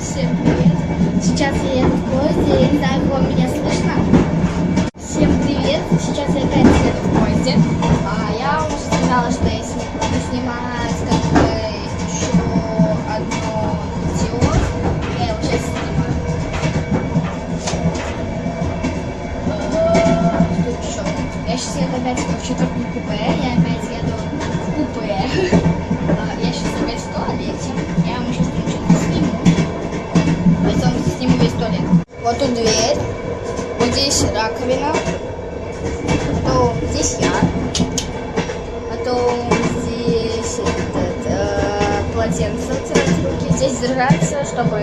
Всем привет! Сейчас я еду в поезде, я не знаю, кого меня слышно. Всем привет! Сейчас я опять еду в поезде. Я уже сказала, что я буду снимать как бы еще одно видео. Я его сейчас снимаю. Что еще? Я сейчас еду опять в четвертом купе. Я опять еду в купе. Я сейчас опять в туалете. Я вам сейчас что-то сниму. Поэтому сниму весь туалет. Вот тут дверь. Вот здесь раковина. Потом здесь я. Потом здесь полотенце вытирать руки. Здесь держаться, чтобы...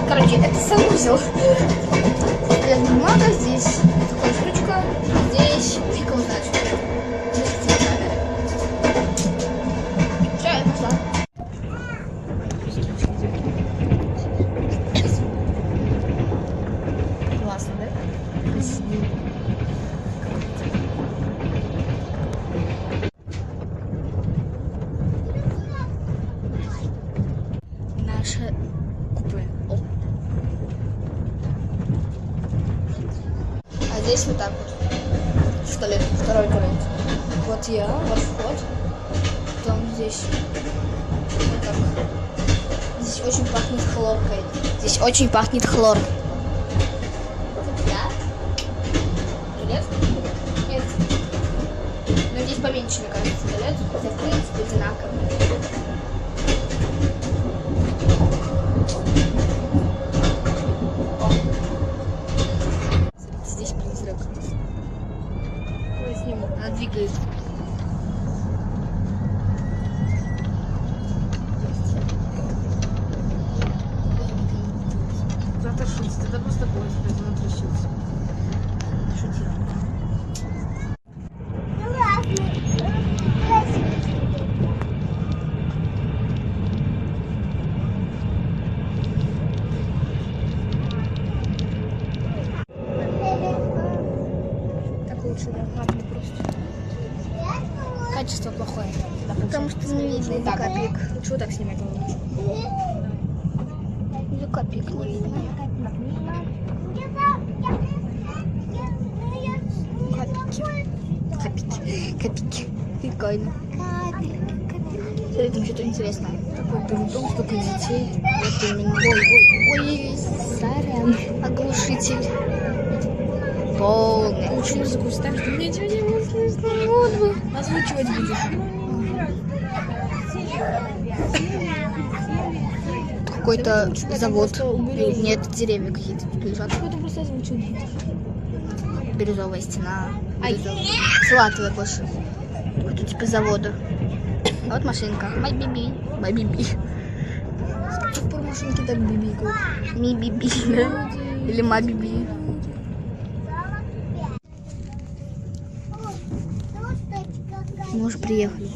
Короче, это санузел. Здесь бумага, здесь такая штучка. Здесь фиг его знает, что это. Здесь камера. Все, я пошла. Классно, да? Красиво. Наше купе. О. А здесь вот так вот. Что ли? Второй туалет. Вот я, вот вход. Потом здесь вот так. Здесь очень пахнет хлоркой. Здесь очень пахнет хлоркой. Туалет? Нет. Но здесь поменьше, мне кажется, туалет. Хотя, в принципе, одинаковый. Здесь призрак. Ой, сниму. Она двигается. Завтра шутить, это просто поезд, поэтому отращился. Шутила. Так лучше, да, ладно, просто. Качество плохое. Да, потому что не видно из-за копеек. Лучше вот так снимать лучше. Из-за копеек не видно. Копейки. Прикольно. Смотри, там что-то интересное. Такой дом, столько детей. Вот именно. Ой, сорян. Оглушитель. Полный. Лучше музыку ставь, что ничего не будет слышно. Вот вы. Озвучивать будешь. Какой-то завод. просто убери. Нет, деревья какие-то тут лежат. Что-то просто озвучивать будешь. Бирюзовая стена. Бирюзовая. Салатовая больше. Какой-то типа завода. А вот машинка. Май биби. Май биби. Как по машинке так бибикают. Ми биби. Или ма биби. Мы уже приехали.